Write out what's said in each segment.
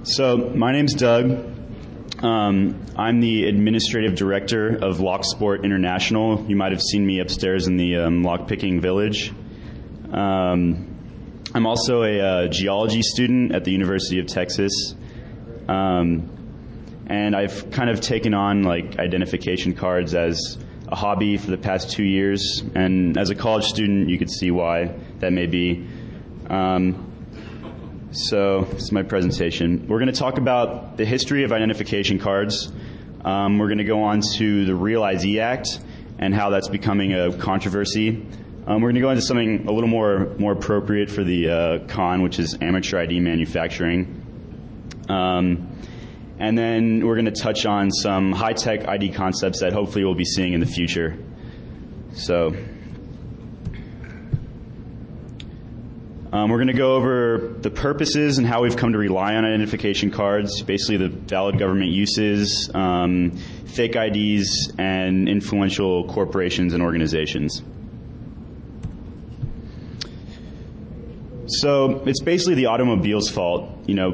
So my name's Doug. I'm the administrative director of Locksport International. You might have seen me upstairs in the lockpicking village. I'm also a geology student at the University of Texas. And I've kind of taken on like identification cards as a hobby for the past 2 years. And as a college student, you could see why that may be. So this is my presentation. We're going to talk about the history of identification cards. We're going to go on to the Real ID Act and how that's becoming a controversy. We're going to go into something a little more appropriate for the con, which is amateur ID manufacturing. And then we're going to touch on some high-tech ID concepts that hopefully we'll be seeing in the future. So we're going to go over the purposes and how we've come to rely on identification cards, basically the valid government uses, fake IDs, and influential corporations and organizations. So it's basically the automobile's fault. You know,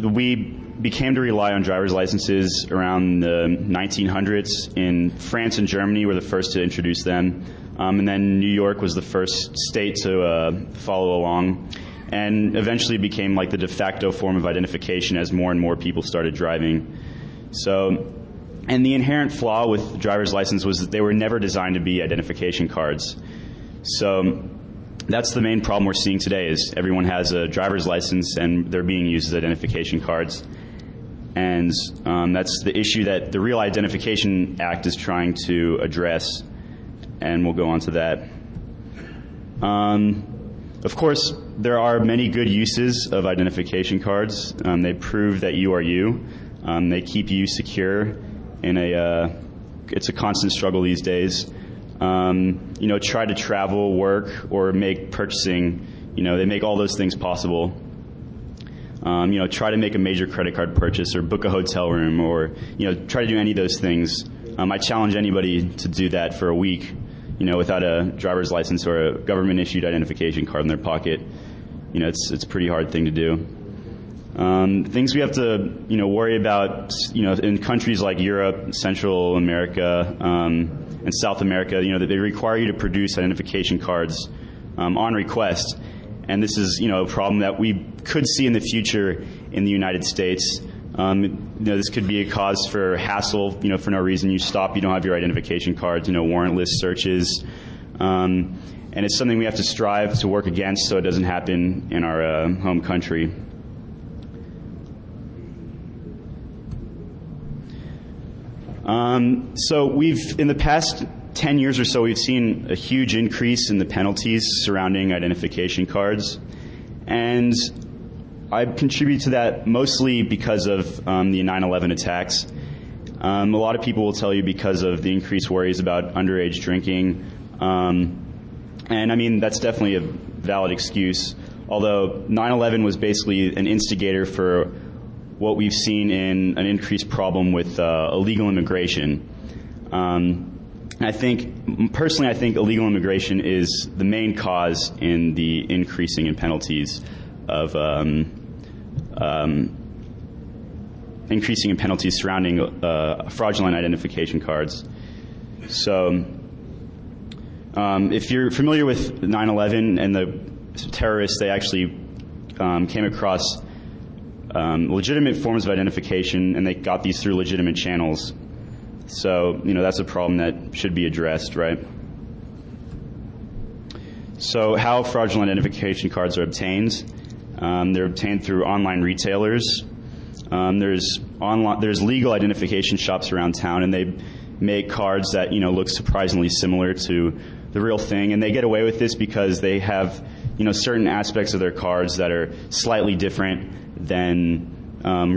we became to rely on driver's licenses around the 1900s. In France and Germany were the first to introduce them. And then New York was the first state to follow along, and eventually became like the de facto form of identification as more and more people started driving. So, and the inherent flaw with driver's license was that they were never designed to be identification cards. So that's the main problem we're seeing today, is everyone has a driver's license and they're being used as identification cards. And that's the issue that the Real Identification Act is trying to address. And we'll go on to that. Of course, there are many good uses of identification cards. They prove that you are you. They keep you secure in it's a constant struggle these days. You know, try to travel, work, or make purchasing, you know, they make all those things possible. You know, try to make a major credit card purchase or book a hotel room, or, you know, try to do any of those things. I challenge anybody to do that for a week, you know, without a driver's license or a government-issued identification card in their pocket. You know, it's a pretty hard thing to do. Things we have to, you know, worry about, you know, in countries like Europe, Central America, and South America, you know, that they require you to produce identification cards on request. And this is, you know, a problem that we could see in the future in the United States. You know, this could be a cause for hassle, you know, for no reason. You stop, you don't have your identification cards, you know, warrantless searches. And it's something we have to strive to work against so it doesn't happen in our home country. So we've, in the past 10 years or so, we've seen a huge increase in the penalties surrounding identification cards. And I contribute to that mostly because of the 9/11 attacks. A lot of people will tell you because of the increased worries about underage drinking. And I mean, that's definitely a valid excuse, although 9/11 was basically an instigator for what we've seen in an increased problem with illegal immigration. I think, personally, I think illegal immigration is the main cause in the increasing in penalties of increasing in penalties surrounding fraudulent identification cards. So if you're familiar with 9/11 and the terrorists, they actually came across legitimate forms of identification, and they got these through legitimate channels. So, you know, that's a problem that should be addressed, right? So how fraudulent identification cards are obtained. They're obtained through online retailers. There's legal identification shops around town, and they make cards that, you know, look surprisingly similar to the real thing. And they get away with this because they have, you know, certain aspects of their cards that are slightly different than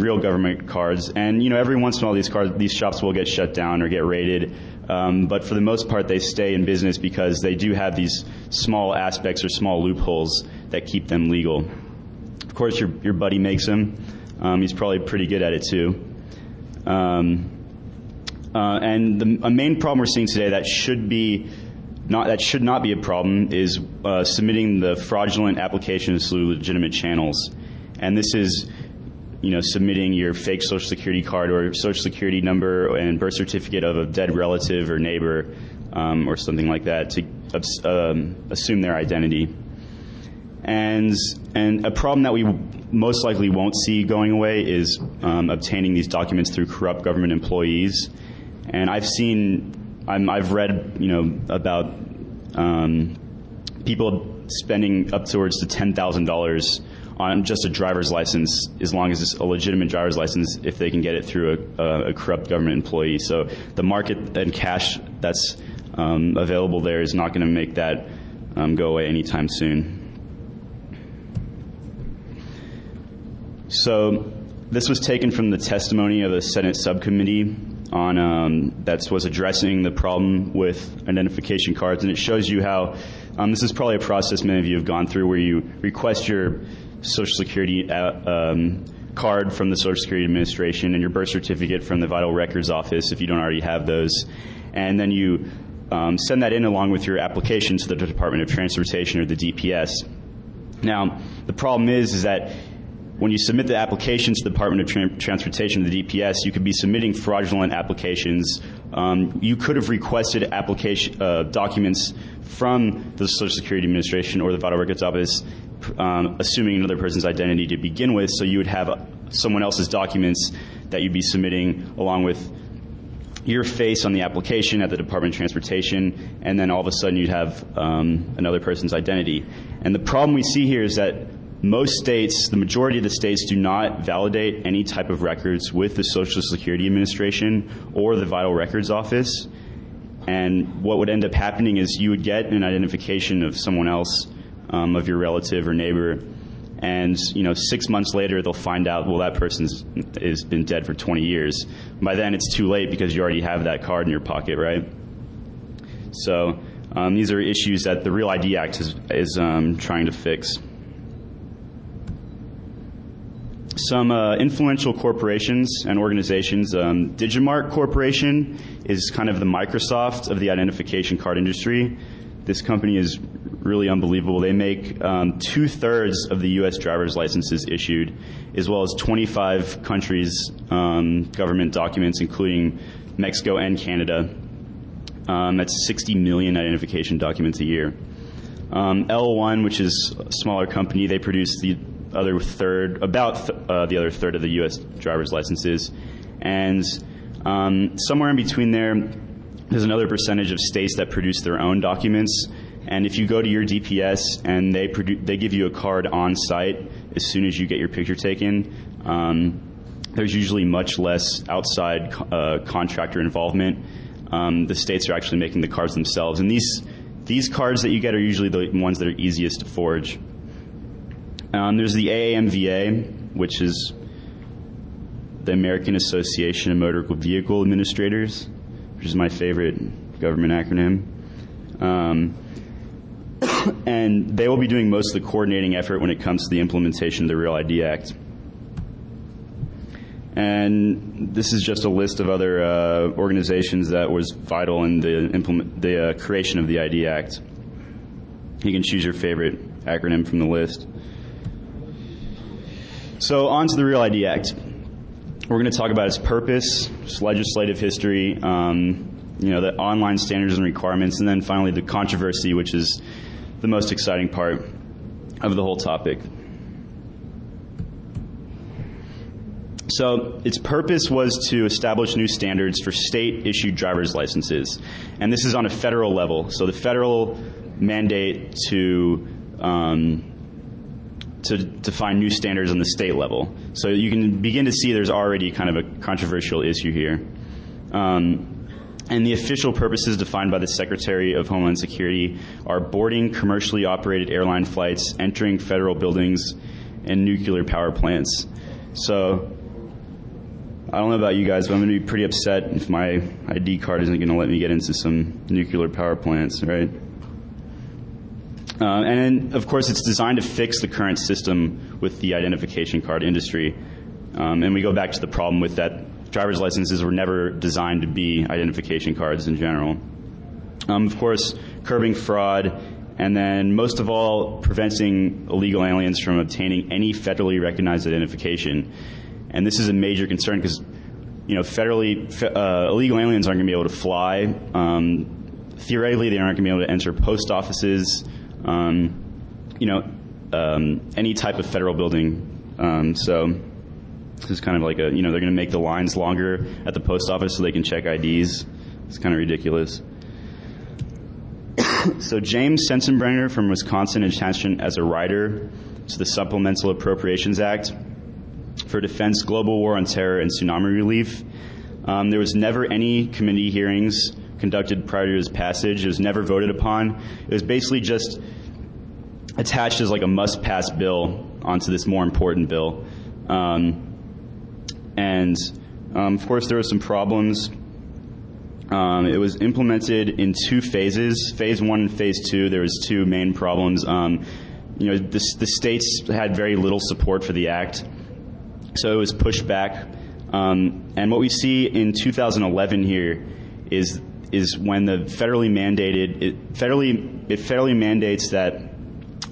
real government cards. And, you know, every once in a while these shops will get shut down or get raided. But for the most part, they stay in business because they do have these small aspects or small loopholes that keep them legal. Of course, your buddy makes them. He's probably pretty good at it too. And a main problem we're seeing today that should not be a problem is submitting the fraudulent applications through legitimate channels. And this is submitting your fake Social Security card or Social Security number and birth certificate of a dead relative or neighbor or something like that to assume their identity. And a problem that we most likely won't see going away is obtaining these documents through corrupt government employees. And I've read about people spending up towards to $10,000 on just a driver's license, as long as it's a legitimate driver's license, if they can get it through a corrupt government employee. So the market and cash that's available there is not going to make that go away anytime soon. So this was taken from the testimony of a Senate subcommittee on that was addressing the problem with identification cards, and it shows you how this is probably a process many of you have gone through, where you request your Social Security card from the Social Security Administration and your birth certificate from the Vital Records Office if you don't already have those, and then you send that in along with your application to the Department of Transportation or the DPS. Now, the problem is that when you submit the application to the Department of Transportation, the DPS, you could be submitting fraudulent applications. You could have requested documents from the Social Security Administration or the Vital Records Office, assuming another person's identity to begin with, so you would have someone else's documents that you'd be submitting along with your face on the application at the Department of Transportation, and then all of a sudden you'd have another person's identity. And the problem we see here is that most states, the majority of the states, do not validate any type of records with the Social Security Administration or the Vital Records Office. And what would end up happening is you would get an identification of someone else, of your relative or neighbor, and 6 months later they'll find out, well, that person's has been dead for 20 years. By then it's too late because you already have that card in your pocket, right? So these are issues that the Real ID Act is trying to fix. Some influential corporations and organizations. Digitmark Corporation is kind of the Microsoft of the identification card industry. This company is really unbelievable. They make 2/3 of the U.S. driver's licenses issued, as well as 25 countries' government documents, including Mexico and Canada. That's 60 million identification documents a year. L1, which is a smaller company, they produce the other third, the other third of the U.S. driver's licenses. And somewhere in between there's another percentage of states that produce their own documents. And if you go to your DPS and they give you a card on site as soon as you get your picture taken, there's usually much less outside contractor involvement. The states are actually making the cards themselves. And these cards that you get are usually the ones that are easiest to forge. There's the AAMVA, which is the American Association of Motor Vehicle Administrators, which is my favorite government acronym. And they will be doing most of the coordinating effort when it comes to the implementation of the Real ID Act. And this is just a list of other organizations that was vital in the creation of the ID Act. You can choose your favorite acronym from the list. So on to the Real ID Act. We're going to talk about its purpose, its legislative history, the online standards and requirements, and then finally the controversy, which is the most exciting part of the whole topic. So its purpose was to establish new standards for state-issued driver's licenses. And this is on a federal level. So the federal mandate to define new standards on the state level. So you can begin to see there's already kind of a controversial issue here. And the official purposes defined by the Secretary of Homeland Security are boarding commercially operated airline flights, entering federal buildings, and nuclear power plants. So I don't know about you guys, but I'm going to be pretty upset if my ID card isn't going to let me get into some nuclear power plants, right? And then, of course, it's designed to fix the current system with the identification card industry. And we go back to the problem with that driver's licenses were never designed to be identification cards in general. Of course, curbing fraud, and then most of all, preventing illegal aliens from obtaining any federally recognized identification. And this is a major concern because, illegal aliens aren't going to be able to fly. Theoretically, they aren't going to be able to enter post offices, any type of federal building. So this is kind of like they're going to make the lines longer at the post office so they can check IDs. It's kind of ridiculous. So James Sensenbrenner from Wisconsin attention as a writer to the Supplemental Appropriations Act for Defense, Global War on Terror, and Tsunami Relief. There was never any committee hearings conducted prior to its passage. It was never voted upon. It was basically just attached as like a must-pass bill onto this more important bill. Of course, there were some problems. It was implemented in two phases, Phase 1 and Phase 2. There was two main problems. The states had very little support for the act, so it was pushed back. And what we see in 2011 here is when the federally mandates that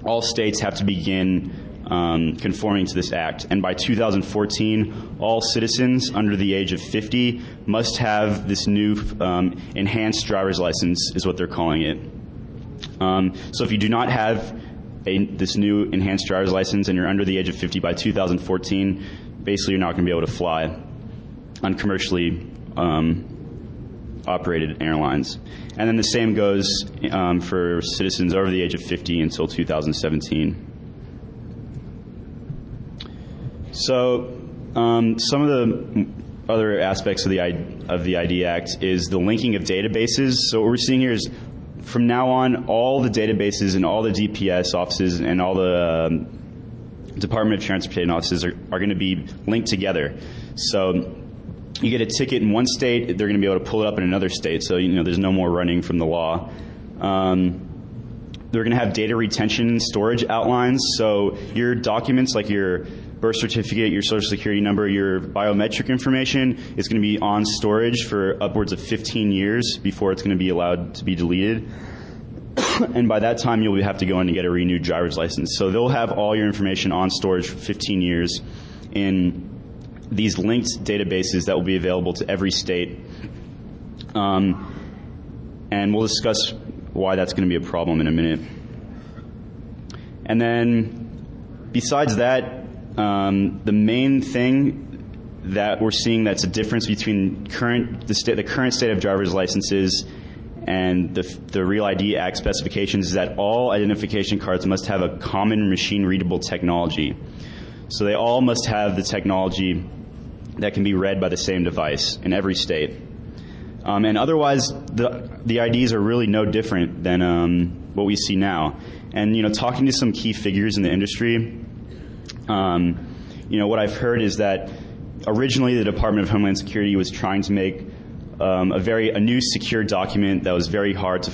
all states have to begin conforming to this act. And by 2014, all citizens under the age of 50 must have this new enhanced driver's license, is what they're calling it. So if you do not have this new enhanced driver's license and you're under the age of 50 by 2014, basically you're not going to be able to fly on commercially operated airlines. And then the same goes for citizens over the age of 50 until 2017. So some of the other aspects of the ID Act is the linking of databases. So what we're seeing here is from now on, all the databases and all the DPS offices and all the Department of Transportation offices are going to be linked together. So you get a ticket in one state, they're going to be able to pull it up in another state. So there's no more running from the law. They're going to have data retention and storage outlines. So your documents like your birth certificate, your social security number, your biometric information is going to be on storage for upwards of 15 years before it's going to be allowed to be deleted. And by that time, you'll have to go in and get a renewed driver's license. So they'll have all your information on storage for 15 years in these linked databases that will be available to every state. And we'll discuss why that's going to be a problem in a minute. And then besides that, the main thing that we're seeing that's a difference between the current state of driver's licenses and the Real ID Act specifications is that all identification cards must have a common machine-readable technology. So they all must have the technology that can be read by the same device in every state. And otherwise, the IDs are really no different than what we see now. And talking to some key figures in the industry, what I've heard is that originally the Department of Homeland Security was trying to make a new secure document that was very hard to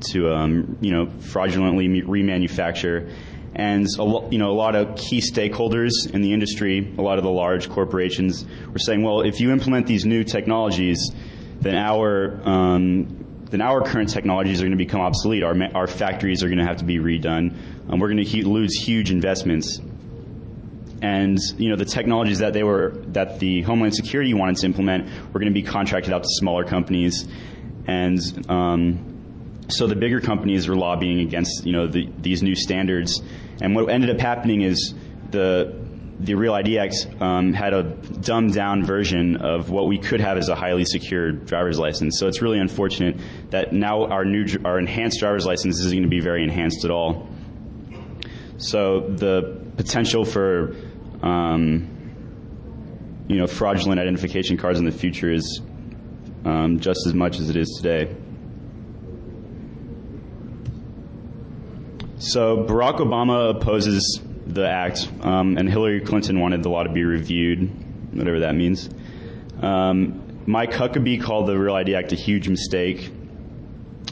fraudulently remanufacture. And a lot of key stakeholders in the industry, a lot of the large corporations, were saying, well, if you implement these new technologies, then our current technologies are going to become obsolete. Our factories are going to have to be redone. We're going to lose huge investments. And the technologies that the Homeland Security wanted to implement were going to be contracted out to smaller companies, and so the bigger companies were lobbying against these new standards. And what ended up happening is the Real ID Act had a dumbed down version of what we could have as a highly secure driver's license. So it's really unfortunate that now our enhanced driver's license isn't going to be very enhanced at all. So the potential for fraudulent identification cards in the future is just as much as it is today. So Barack Obama opposes the act, and Hillary Clinton wanted the law to be reviewed, whatever that means. Mike Huckabee called the Real ID Act a huge mistake.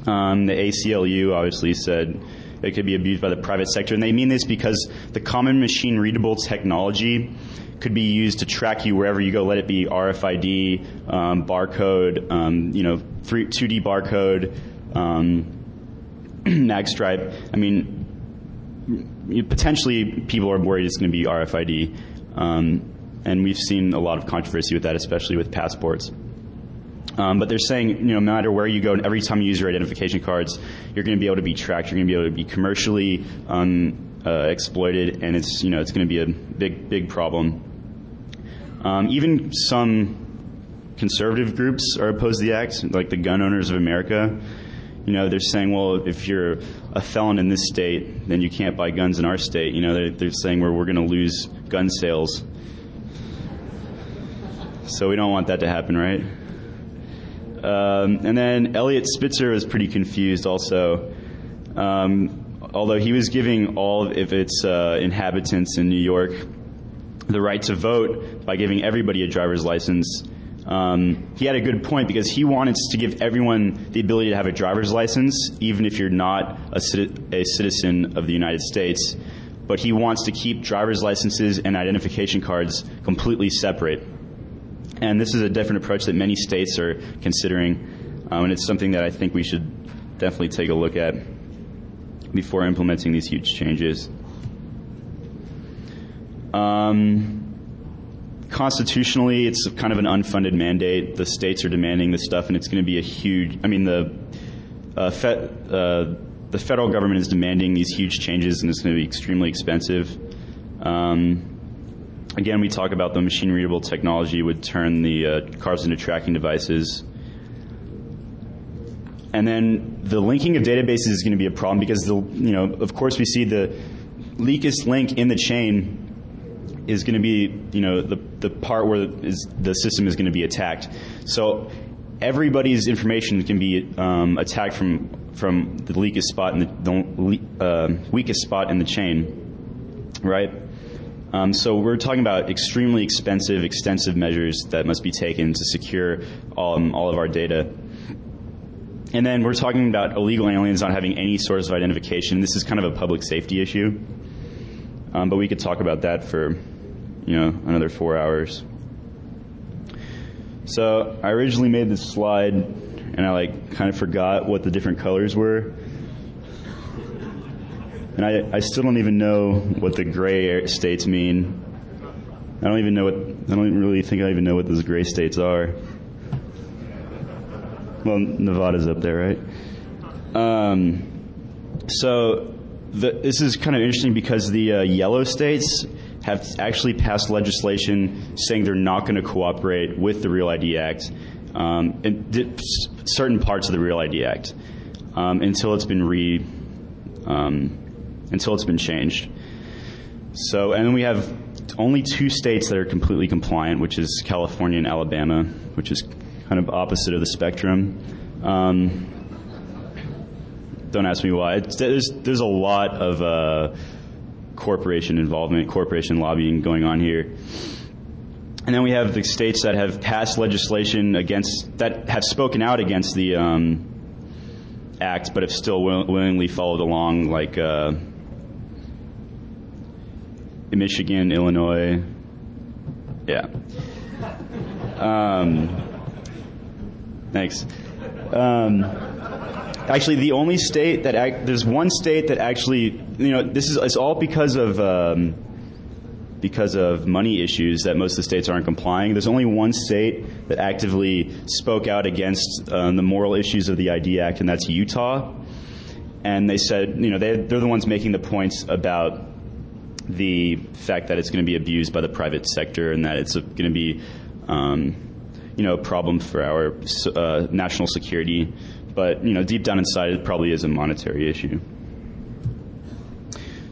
The ACLU obviously said it could be abused by the private sector, and they mean this because the common machine-readable technology could be used to track you wherever you go, let it be RFID, barcode, 2D barcode, mag stripe. I mean, potentially people are worried it's going to be RFID, and we've seen a lot of controversy with that, especially with passports. But they're saying, no matter where you go, and every time you use your identification cards, you're going to be able to be tracked. You're going to be able to be commercially exploited, and it's going to be a big problem. Even some conservative groups are opposed to the act, like the Gun Owners of America. They're saying, well, if you're a felon in this state, then you can't buy guns in our state. They're saying we're going to lose gun sales. So we don't want that to happen, right? And then Elliot Spitzer was pretty confused also. Although he was giving all of its inhabitants in New York the right to vote by giving everybody a driver's license, he had a good point, because he wanted to give everyone the ability to have a driver's license, even if you're not a citizen of the United States. But he wants to keep driver's licenses and identification cards completely separate. And this is a different approach that many states are considering, and it's something that I think we should definitely take a look at before implementing these huge changes. Constitutionally, it's kind of an unfunded mandate. The states are demanding this stuff, and it's going to be a huge. The federal government is demanding these huge changes, and it's going to be extremely expensive. Again, we talk about the machine-readable technology would turn the cards into tracking devices. And then the linking of databases is going to be a problem, because of course, we see the weakest link in the chain is going to be the part where the system is going to be attacked. So everybody's information can be attacked from the weakest spot in the weakest spot in the chain, right? So we're talking about extremely expensive, extensive measures that must be taken to secure all of our data. And then we're talking about illegal aliens not having any source of identification. This is kind of a public safety issue, but we could talk about that for another 4 hours. So I originally made this slide, and I kind of forgot what the different colors were. And I still don't even know what the gray states mean. I don't really think I even know what those gray states are. Well, Nevada's up there, right? So this is kind of interesting, because the yellow states have actually passed legislation saying they're not going to cooperate with the Real ID Act, and certain parts of the Real ID Act, until it's been until it's been changed. So, and then we have only 2 states that are completely compliant, which is California and Alabama, which is kind of opposite of the spectrum. Don't ask me why. There's a lot of corporation involvement, corporation lobbying going on here. And then we have the states that have passed legislation that have spoken out against the act, but have still willingly followed along, like Michigan, Illinois. Yeah. Thanks. Actually, the only state that there's one state that actually, it's all because of money issues that most of the states aren't complying. There's only one state that actively spoke out against the moral issues of the ID Act, and that's Utah. And they said, they're the ones making the points about the fact that it's going to be abused by the private sector, and that it's going to be, a problem for our national security. But, deep down inside, it probably is a monetary issue.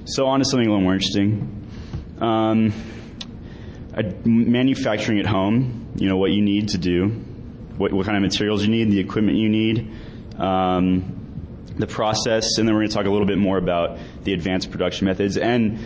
So on to something a little more interesting. Manufacturing at home, what you need to do, what kind of materials you need, the equipment you need, the process, and then we're going to talk a little bit more about the advanced production methods. And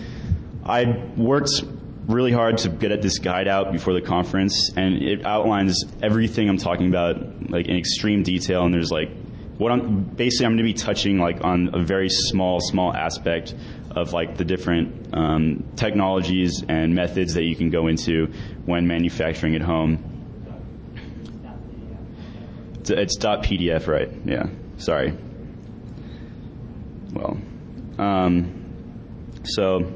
I worked really hard to get this guide out before the conference, and it outlines everything I'm talking about in extreme detail. And there's I'm going to be touching on a very small aspect of the different technologies and methods that you can go into when manufacturing at home. It's .pdf, right? Yeah. Sorry. Well, So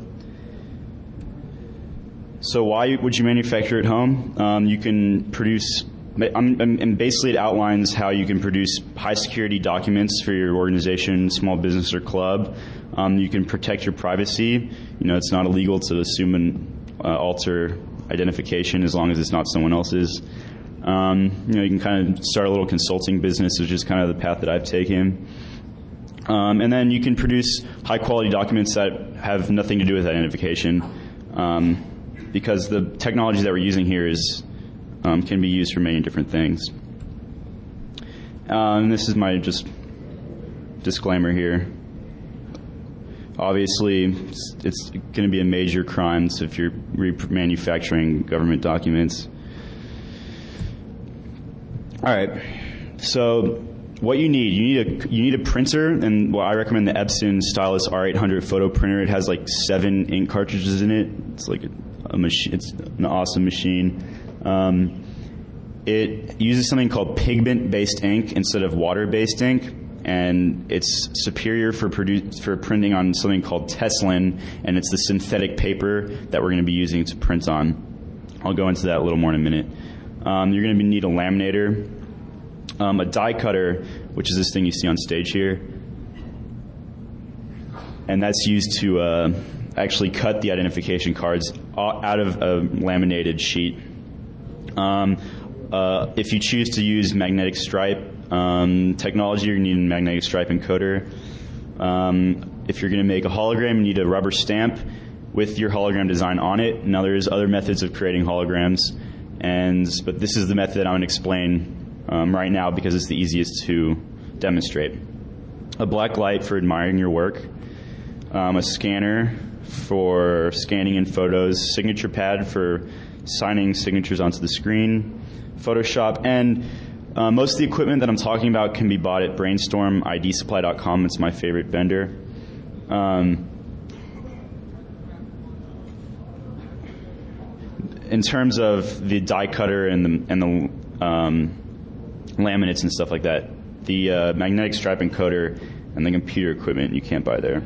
why would you manufacture at home? You can produce, and basically it outlines how you can produce high security documents for your organization, small business, or club. You can protect your privacy. It's not illegal to assume and alter identification as long as it's not someone else's. You can kind of start a little consulting business, which is kind of the path that I've taken. And then you can produce high quality documents that have nothing to do with identification, because the technology that we're using here can be used for many different things. And this is my just disclaimer here. Obviously, it's going to be a major crime if you're remanufacturing government documents. All right, so what you need a printer, and I recommend the Epson Stylus R800 photo printer. It has like 7 ink cartridges in it. It's like a machine. It's an awesome machine. It uses something called pigment-based ink instead of water-based ink, and it's superior for printing on something called Teslin, and it's the synthetic paper that we're going to be using to print on. I'll go into that a little more in a minute. You're going to need a laminator, a die cutter, which is this thing you see on stage here, and that's used to actually cut the identification cards out of a laminated sheet. If you choose to use magnetic stripe technology, you're going to need a magnetic stripe encoder. If you're going to make a hologram, you need a rubber stamp with your hologram design on it. Now, there's other methods of creating holograms, but this is the method I'm going to explain right now because it's the easiest to demonstrate. A black light for admiring your work, a scanner for scanning in photos, signature pad for signing signatures onto the screen, Photoshop, and most of the equipment that I'm talking about can be bought at brainstormidsupply.com. It's my favorite vendor. In terms of the die cutter and the laminates and stuff like that, the magnetic stripe encoder and the computer equipment you can't buy there.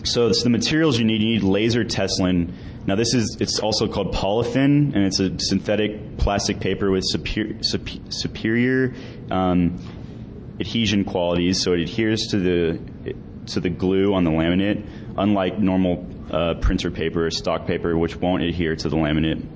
So the materials you need laser Teslin. Now it's also called polyfin, and it's a synthetic plastic paper with superior adhesion qualities, so it adheres to the glue on the laminate, unlike normal printer paper or stock paper, which won't adhere to the laminate.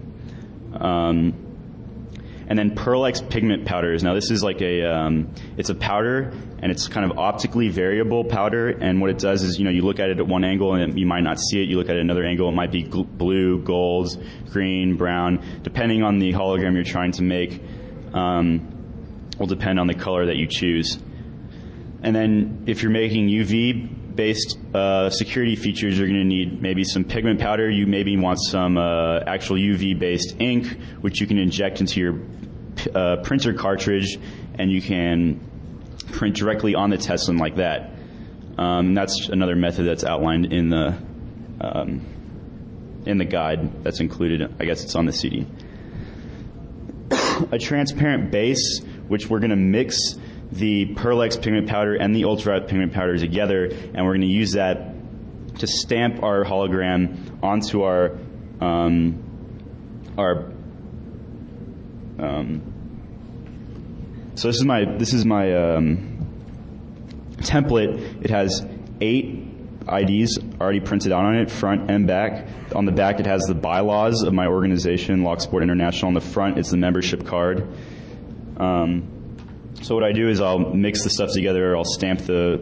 And then Pearl-X pigment powders. Now this is like it's a powder, and it's kind of optically variable powder, and what it does is, you look at it at one angle and you might not see it. You look at it at another angle, it might be blue, gold, green, brown. Depending on the hologram you're trying to make, will depend on the color that you choose. And then if you're making UV-based security features, you're going to need maybe some pigment powder. You maybe want some actual UV-based ink, which you can inject into your printer cartridge, and you can print directly on the Teslin like that. That's another method that's outlined in the guide that's included. I guess it's on the CD. A transparent base, which we're going to mix the Pearl-X pigment powder and the ultraviolet pigment powder together, and we're going to use that to stamp our hologram onto our so this is my template. It has 8 IDs already printed out on it, front and back. On the back, it has the bylaws of my organization, Locksport International. On the front, it's the membership card. So what I do is I'll mix the stuff together. I'll stamp my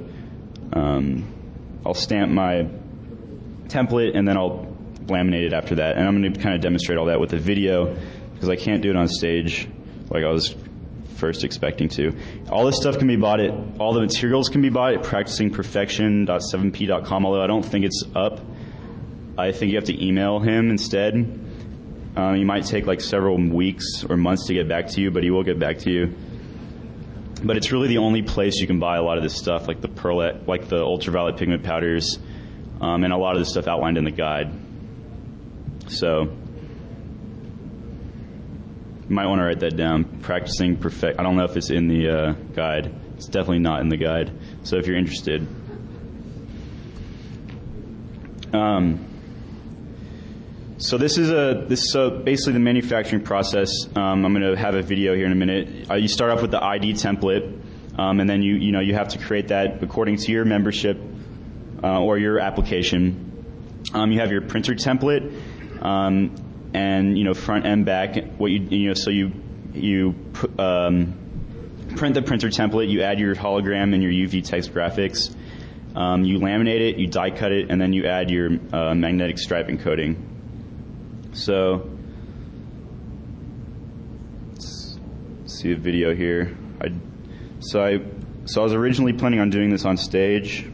template, and then I'll laminate it after that. And I'm going to kind of demonstrate all that with a video because I can't do it on stage like I was first expecting to. All this stuff can be bought all the materials can be bought at practicingperfection.7p.com, although I don't think it's up. I think you have to email him instead. You might take like several weeks or months to get back to you, but he will get back to you. But it's really the only place you can buy a lot of this stuff, like the ultraviolet pigment powders, and a lot of the stuff outlined in the guide. So you might want to write that down. Practicing perfect. I don't know if it's in the guide. It's definitely not in the guide. So if you're interested. So this is so basically the manufacturing process. I'm going to have a video here in a minute. You start off with the ID template, and then you have to create that according to your membership or your application. You have your printer template, and front and back. What so you print the printer template. You add your hologram and your UV text graphics. You laminate it, you die cut it, and then you add your magnetic striping coating. So, let's see a video here. So I was originally planning on doing this on stage.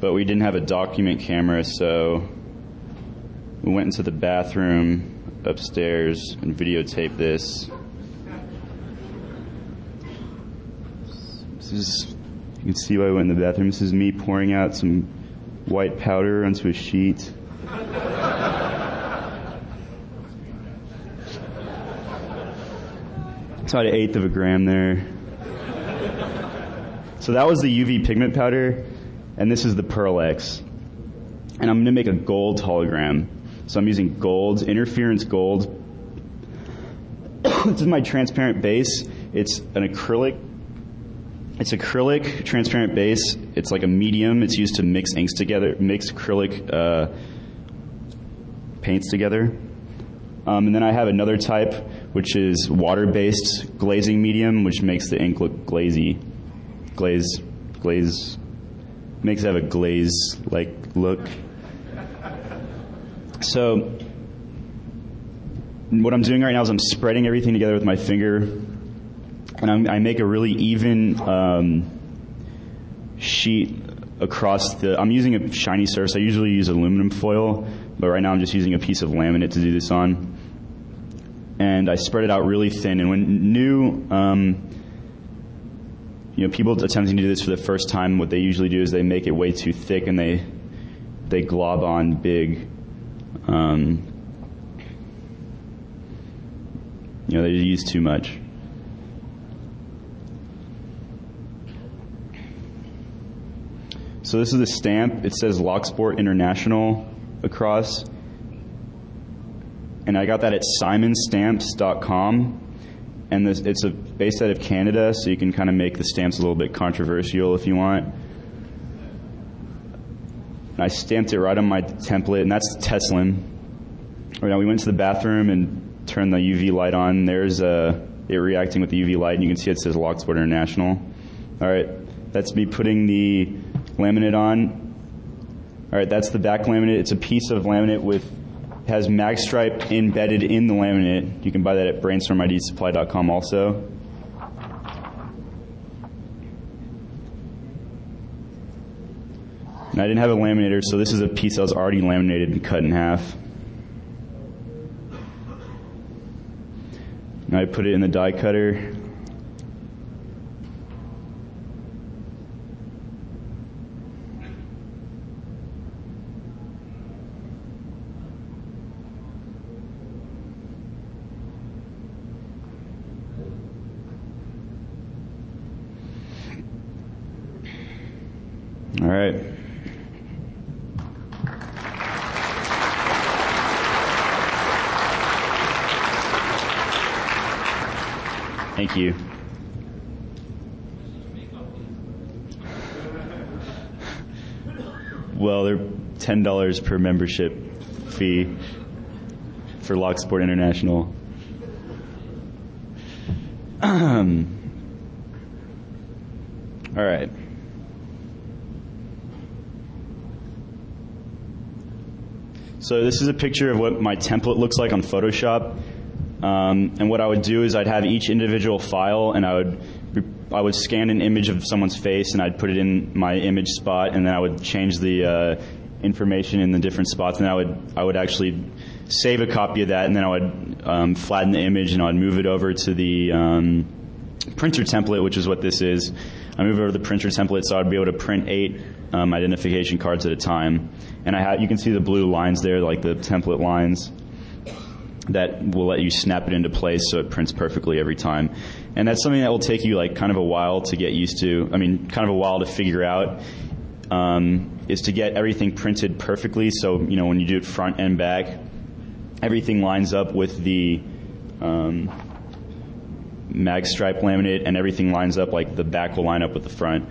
But we didn't have a document camera, so we went into the bathroom upstairs and videotaped this. You can see why I went in the bathroom. This is me pouring out some white powder onto a sheet. It's about 1/8 of a gram there. So that was the UV pigment powder, and this is the Pearl X. And I'm going to make a gold hologram. So I'm using gold, interference gold. This is my transparent base. It's an acrylic. It's acrylic transparent base. It's like a medium. It's used to mix inks together, mix acrylic paints together. And then I have another type, which is water-based glazing medium, which makes the ink look glazy. Makes it have a glaze-like look. So what I'm doing right now is I'm spreading everything together with my finger. And I make a really even sheet across the... I'm using a shiny surface. I usually use aluminum foil, but right now I'm just using a piece of laminate to do this on. And I spread it out really thin. And when people attempting to do this for the first time, what they usually do is they make it way too thick and they glob on big. They use too much. So this is a stamp. It says Locksport International across. And I got that at simonstamps.com. And it's based out of Canada, so you can kind of make the stamps a little bit controversial if you want. And I stamped it right on my template, and that's Teslin. Right now we went to the bathroom and turned the UV light on. There's it reacting with the UV light, and you can see it says Locksport International. All right, that's me putting the laminate on. All right, that's the back laminate. It's a piece of laminate has mag stripe embedded in the laminate. You can buy that at brainstormidsupply.com also. And I didn't have a laminator, so this is a piece that was already laminated and cut in half. And I put it in the die cutter. All right. Thank you. Well, they're $10 per membership fee for Locksport International. All right. So this is a picture of what my template looks like on Photoshop. And what I would do is I'd have each individual file, and I would scan an image of someone's face, and I'd put it in my image spot, and then I would change the information in the different spots, and I would actually save a copy of that, and then I would flatten the image, and I would move it over to the printer template, which is what this is. I move over to the printer template, so I'd be able to print 8 identification cards at a time. And you can see the blue lines there, like the template lines. that will let you snap it into place so it prints perfectly every time. And that's something that will take you like kind of a while to get used to. I mean, kind of a while to figure out, is to get everything printed perfectly. So, you know, when you do it front and back, everything lines up with the mag stripe laminate, and everything lines up like the back will line up with the front.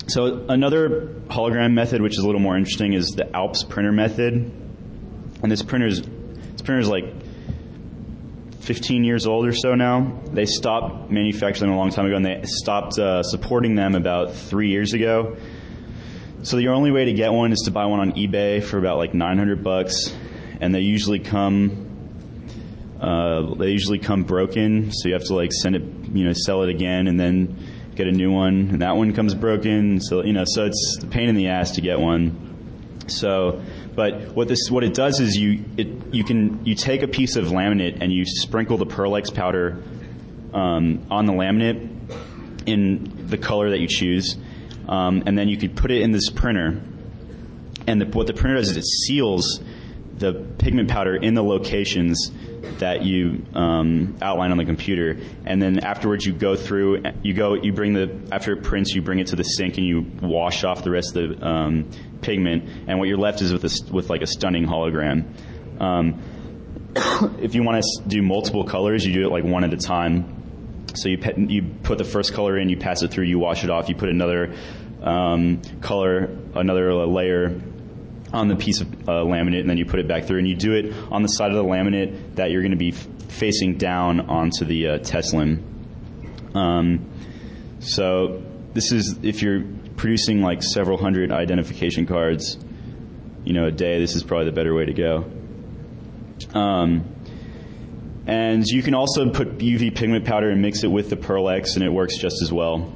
So another hologram method, which is a little more interesting, is the Alps printer method. And this printer is like 15 years old or so now. They stopped manufacturing them a long time ago, and they stopped supporting them about 3 years ago. So your only way to get one is to buy one on eBay for about like $900, and they usually come broken. So you have to like send it, you know, sell it again, and then get a new one, and that one comes broken. So you know, so it's a pain in the ass to get one. So, but what it does is you take a piece of laminate and you sprinkle the Pearl-X powder on the laminate in the color that you choose, and then you could put it in this printer. And what the printer does is it seals the pigment powder in the locations that you outline on the computer, and then afterwards you go through, after it prints, you bring it to the sink and you wash off the rest of the pigment, and what you're left is with like a stunning hologram. If you want to do multiple colors, you do it like one at a time. So you put the first color in, you pass it through, you wash it off, you put another color, another layer on the piece of laminate, and then you put it back through, and you do it on the side of the laminate that you're going to be facing down onto the Teslin. So this is, if you're producing like several hundred identification cards, you know, a day, this is probably the better way to go. And you can also put UV pigment powder and mix it with the Pearl-X, and it works just as well.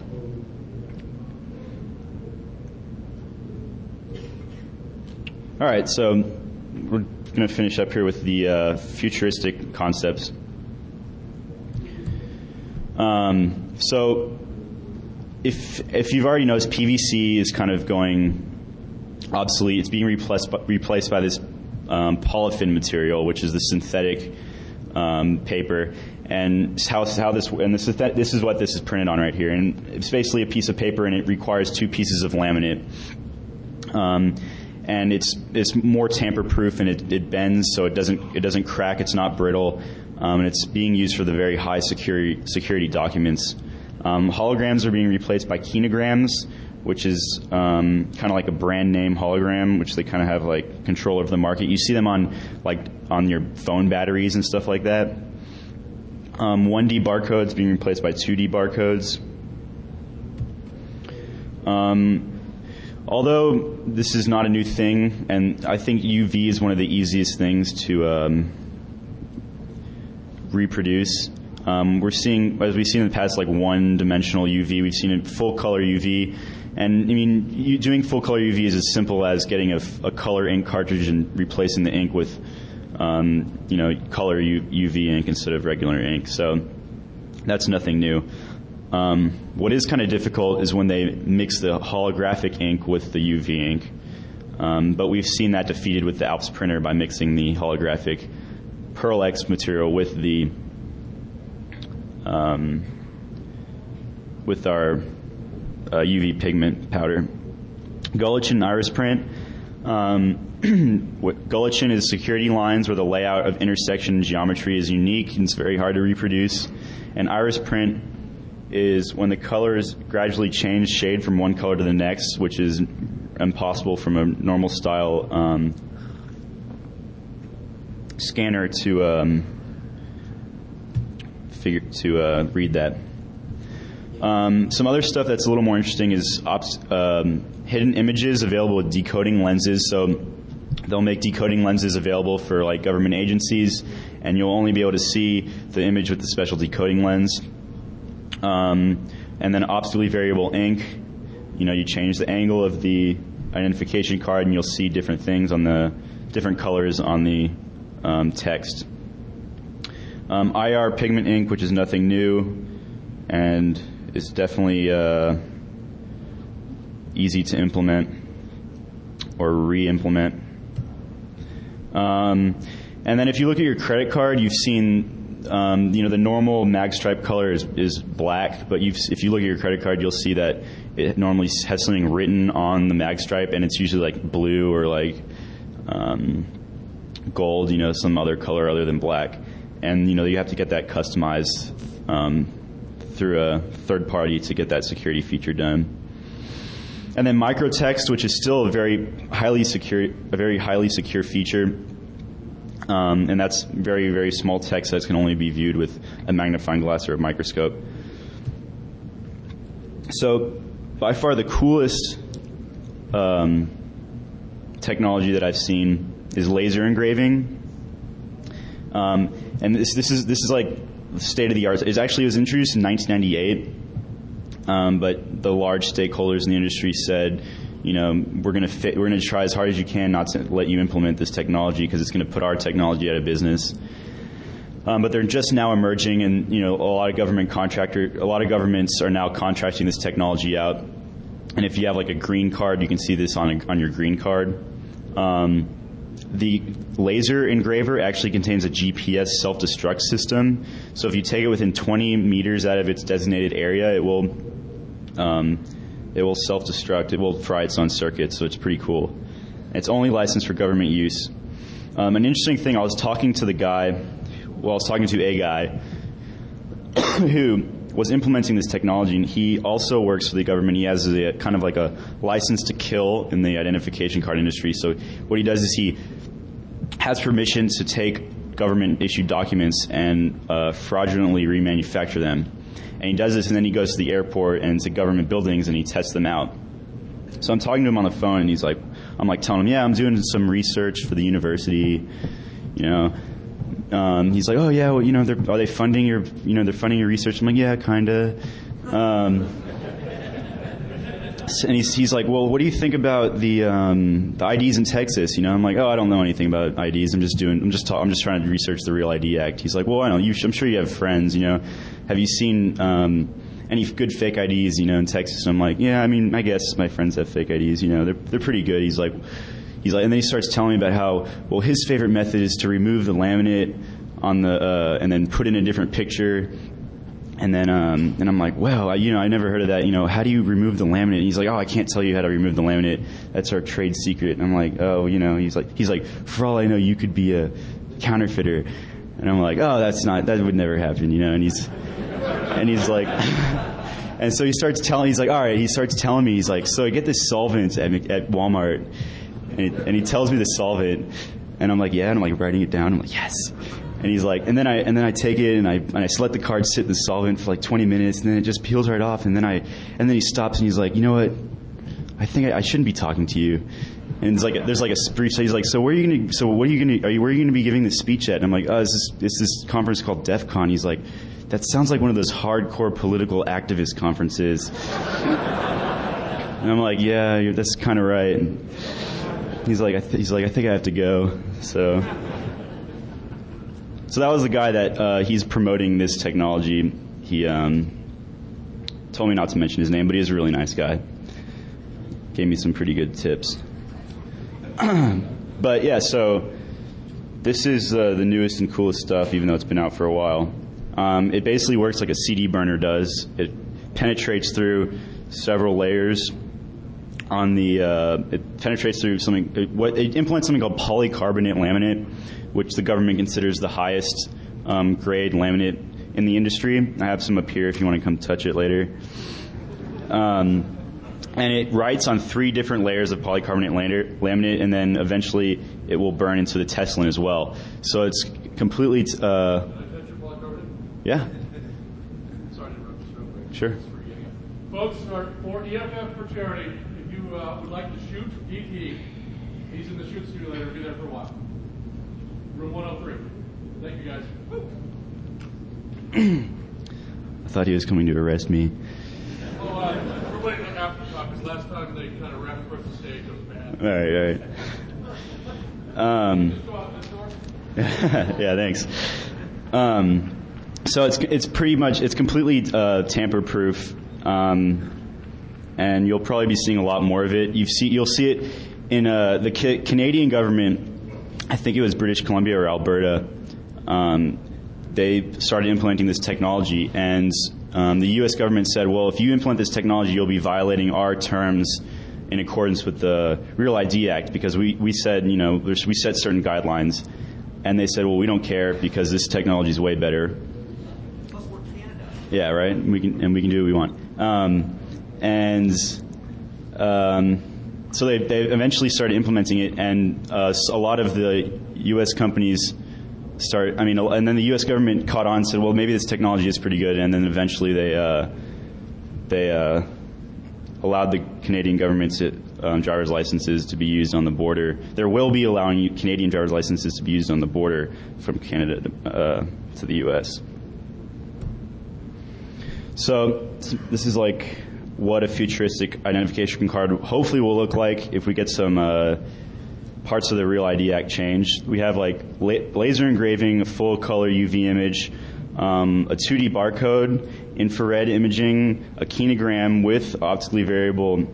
All right, so we're going to finish up here with the futuristic concepts. So if you've already noticed, PVC is kind of going obsolete. It's being replaced by this polyfin material, which is the synthetic paper. And this is what this is printed on right here. And it's basically a piece of paper, and it requires 2 pieces of laminate. And it's more tamper-proof, and it bends, so it doesn't crack. It's not brittle, and it's being used for the very high security documents. Holograms are being replaced by kinograms, which is kind of like a brand name hologram, which they kind of have like control over the market. You see them on your phone batteries and stuff like that. 1D barcodes being replaced by 2D barcodes. Although this is not a new thing, and I think UV is one of the easiest things to reproduce. We're seeing, as we've seen in the past, like one-dimensional UV. We've seen it full-color UV. And, I mean, doing full-color UV is as simple as getting a color ink cartridge and replacing the ink with, color UV ink instead of regular ink. So that's nothing new. What is kind of difficult is when they mix the holographic ink with the UV ink. But we've seen that defeated with the Alps printer by mixing the holographic Pearl-X material with the with our UV pigment powder. Gullichin iris print. Gullichin is security lines where the layout of intersection geometry is unique and it's very hard to reproduce. And iris print is when the colors gradually change shade from one color to the next, which is impossible from a normal style scanner to read that. Some other stuff that's a little more interesting is hidden images available with decoding lenses. So they'll make decoding lenses available for like government agencies, and you'll only be able to see the image with the special decoding lens. And then optically variable ink. You know, you change the angle of the identification card, and you'll see different things on the different colors on the text. IR pigment ink, which is nothing new, and is definitely easy to implement or re-implement. And then if you look at your credit card, you've seen, the normal mag stripe color is black, but if you look at your credit card, you'll see that it normally has something written on the mag stripe, and it's usually like blue or like gold, some other color other than black. And, you have to get that customized through a third party to get that security feature done. And then microtext, which is still a very highly secure feature. And that's very, very small text that can only be viewed with a magnifying glass or a microscope. So by far the coolest technology that I've seen is laser engraving. And this is like state of the art. It was introduced in 1998, but the large stakeholders in the industry said, we're going to try as hard as you can not to let you implement this technology because it's going to put our technology out of business. But they're just now emerging, and a lot of governments are now contracting this technology out. And if you have like a green card, you can see this on your green card. The laser engraver actually contains a GPS self-destruct system. So if you take it within 20 meters out of its designated area, it will self-destruct. It will fry its own circuit, so it's pretty cool. It's only licensed for government use. An interesting thing, I was talking to a guy who was implementing this technology, and he also works for the government. He has a kind of like a license to kill in the identification card industry. So what he does is he has permission to take government-issued documents and fraudulently remanufacture them. And he does this, and then he goes to the airport and to government buildings, and he tests them out. So I'm talking to him on the phone, and I'm telling him, yeah, I'm doing some research for the university, He's like, oh yeah, well, are they funding your, they're funding your research? I'm like, yeah, kinda. And he's like, well, what do you think about the IDs in Texas? I'm like, oh, I don't know anything about IDs. I'm just trying to research the Real ID Act. He's like, well, I know. I'm sure you have friends. Have you seen any good fake IDs? In Texas? And I'm like, yeah, I guess my friends have fake IDs. They're pretty good. He's like, and then he starts telling me about how, well, his favorite method is to remove the laminate on the and then put in a different picture. And then I'm like, well, I never heard of that. How do you remove the laminate? And he's like, oh, I can't tell you how to remove the laminate. That's our trade secret. And I'm like, oh, he's like, for all I know, you could be a counterfeiter. And I'm like, oh, that would never happen, And he's like, and so he starts telling me, he's like, so I get this solvent at Walmart, and he tells me the solvent, and I'm like, yeah, and I'm like writing it down. I'm like, yes. And he's like, and then I take it and I just let the card sit in the solvent for like 20 minutes, and then it just peels right off. And then he stops and he's like, you know what? I think I shouldn't be talking to you. And it's like there's like a brief. So he's like, where are you going to be giving this speech at? And I'm like, oh, it's this conference called DEFCON. He's like, that sounds like one of those hardcore political activist conferences. And I'm like, yeah, that's kind of right. And he's like, I think I have to go. So that was the guy that he's promoting this technology. He told me not to mention his name, but he is a really nice guy. Gave me some pretty good tips. But yeah, so this is the newest and coolest stuff, even though it's been out for a while. It basically works like a CD burner does. It penetrates through several layers. It penetrates through something. It implements something called polycarbonate laminate, which the government considers the highest grade laminate in the industry. I have some up here if you want to come touch it later. And it writes on 3 different layers of polycarbonate laminate, and then eventually it will burn into the Teslin as well. So it's completely. Can I touch your polycarbonate? Yeah. Sorry to interrupt this real quick. Sure. Folks, for EFF for charity, if you would like to shoot DT, he's in the shoot simulator. Be there for a while. Room 103. Thank you, guys. I thought he was coming to arrest me. We're waiting on aftershock because last time they kind of wrapped across the stage. It was bad. All right. Just go out this door. Yeah, thanks. So it's pretty much completely tamper-proof, and you'll probably be seeing a lot more of it. You'll see it in the Canadian government I think it was British Columbia or Alberta, they started implementing this technology, and the U.S. government said, well, if you implement this technology, you'll be violating our terms in accordance with the Real ID Act, because we said, we set certain guidelines, and they said, well, we don't care because this technology is way better. Plus, we're Canada. Yeah, right. We can do what we want. So they eventually started implementing it, and a lot of the U.S. companies and then the U.S. government caught on and said, well, maybe this technology is pretty good, and then eventually they allowed the Canadian government driver's licenses to be used on the border. There will be allowing Canadian driver's licenses to be used on the border from Canada to the U.S. So this is like what a futuristic identification card hopefully will look like if we get some parts of the Real ID Act changed. We have like laser engraving, a full color UV image, a 2D barcode, infrared imaging, a kinogram with optically variable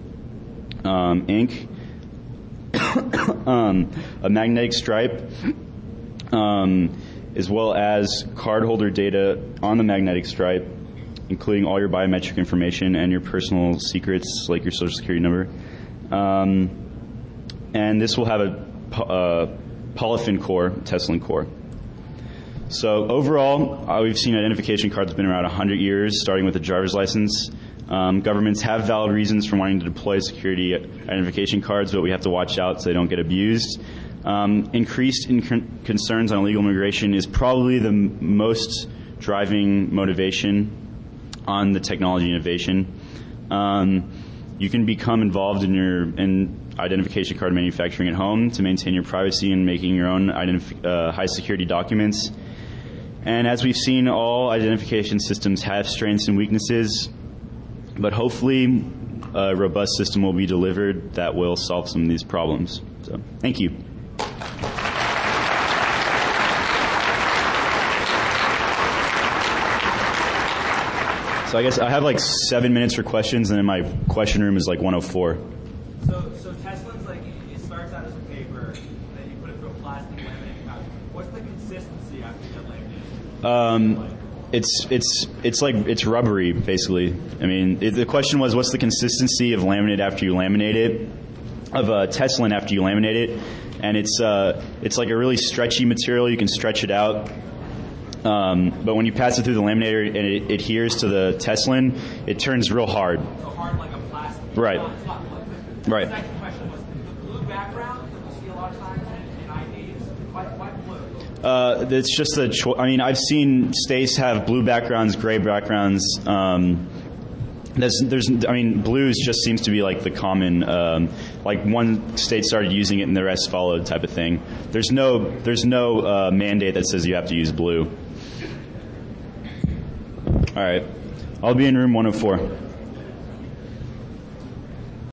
ink, a magnetic stripe, as well as cardholder data on the magnetic stripe, including all your biometric information and your personal secrets, like your social security number. And this will have a Polyvinyl core, Teslin core. So overall, we've seen identification cards have been around 100 years, starting with a driver's license. Governments have valid reasons for wanting to deploy security identification cards, but we have to watch out so they don't get abused. Increased concerns on illegal immigration is probably the most driving motivation on the technology innovation. You can become involved in identification card manufacturing at home to maintain your privacy and making your own high security documents. And as we've seen, all identification systems have strengths and weaknesses, but hopefully a robust system will be delivered that will solve some of these problems. So, thank you. So I guess I have like 7 minutes for questions, and then my question room is like 104. So Teslin's like, it starts out as a paper, then you put it through a plastic laminating pouch. What's the consistency after you laminate? It's rubbery, basically. I mean, the question was, what's the consistency of laminate after you laminate it, of Teslin after you laminate it, and it's like a really stretchy material. You can stretch it out. But when you pass it through the laminator and it adheres to the Teslin, it turns real hard. So hard like a plastic. Right. Right. The second question was, the blue background that we see a lot of times in IDs, why blue? It's just a choice. I mean, I've seen states have blue backgrounds, gray backgrounds. Blues just seems to be like the common, like one state started using it and the rest followed type of thing. There's no mandate that says you have to use blue. All right. I'll be in room 104.